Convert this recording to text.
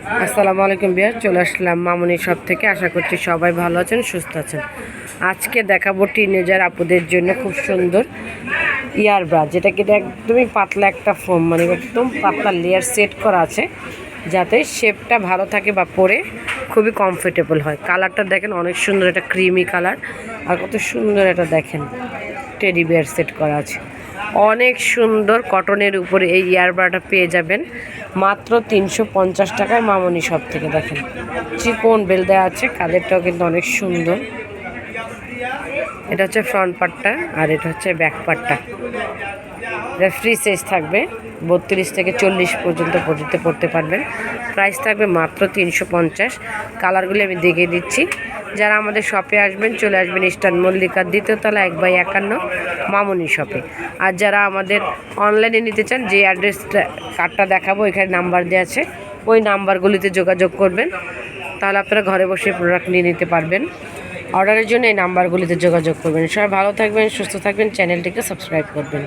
আসসালামু আলাইকুম বিয়ার, চলে আসলাম মামুনি শপ থেকে। আশা করছি সবাই ভালো আছেন, সুস্থ আছেন। আজকে দেখাবো টিনেজার আপুদের জন্য খুব সুন্দর ইয়ার ব্রা, যেটা কিন্তু একদমই পাতলা একটা ফোম, মানে একদম পাতলা লেয়ার সেট করা আছে, যাতে শেপটা ভালো থাকে বা পরে খুবই কমফোর্টেবল হয়। কালারটা দেখেন অনেক সুন্দর, একটা ক্রিমি কালার, আর কত সুন্দর এটা দেখেন টেডি বিয়ার সেট করা আছে। অনেক সুন্দর কটনের উপরে এই ইয়ারবাডটা পেয়ে যাবেন মাত্র 350 টাকায় মামনি শপ থেকে। দেখেন চিকন বেল দেওয়া আছে, কালেরটাও কিন্তু অনেক সুন্দর। এটা হচ্ছে ফ্রন্ট পার্টটা, আর এটা হচ্ছে ব্যাক পার্টটা। এটা ফ্রি সাইজ থাকবে, 32 থেকে 40 পর্যন্ত পড়তে পারবেন। প্রাইস থাকবে মাত্র 350। কালারগুলি আমি দেখিয়ে দিচ্ছি। যারা আমাদের শপে আসবেন, চলে আসবেন ইস্টার্ন মল্লিকার 2য় তলা 1/51 মামনি শপে। আর যারা আমাদের অনলাইনে নিতে চান, যে অ্যাড্রেসটা কার্ডটা দেখাবো এখানে নাম্বার দেওয়া আছে, ওই নাম্বারগুলিতে যোগাযোগ করবেন, তাহলে আপনারা ঘরে বসে প্রোডাক্ট নিয়ে নিতে পারবেন। অর্ডারের জন্য এই নাম্বারগুলিতে যোগাযোগ করবেন। সবাই ভালো থাকবেন, সুস্থ থাকবেন, চ্যানেলটিকে সাবস্ক্রাইব করবেন।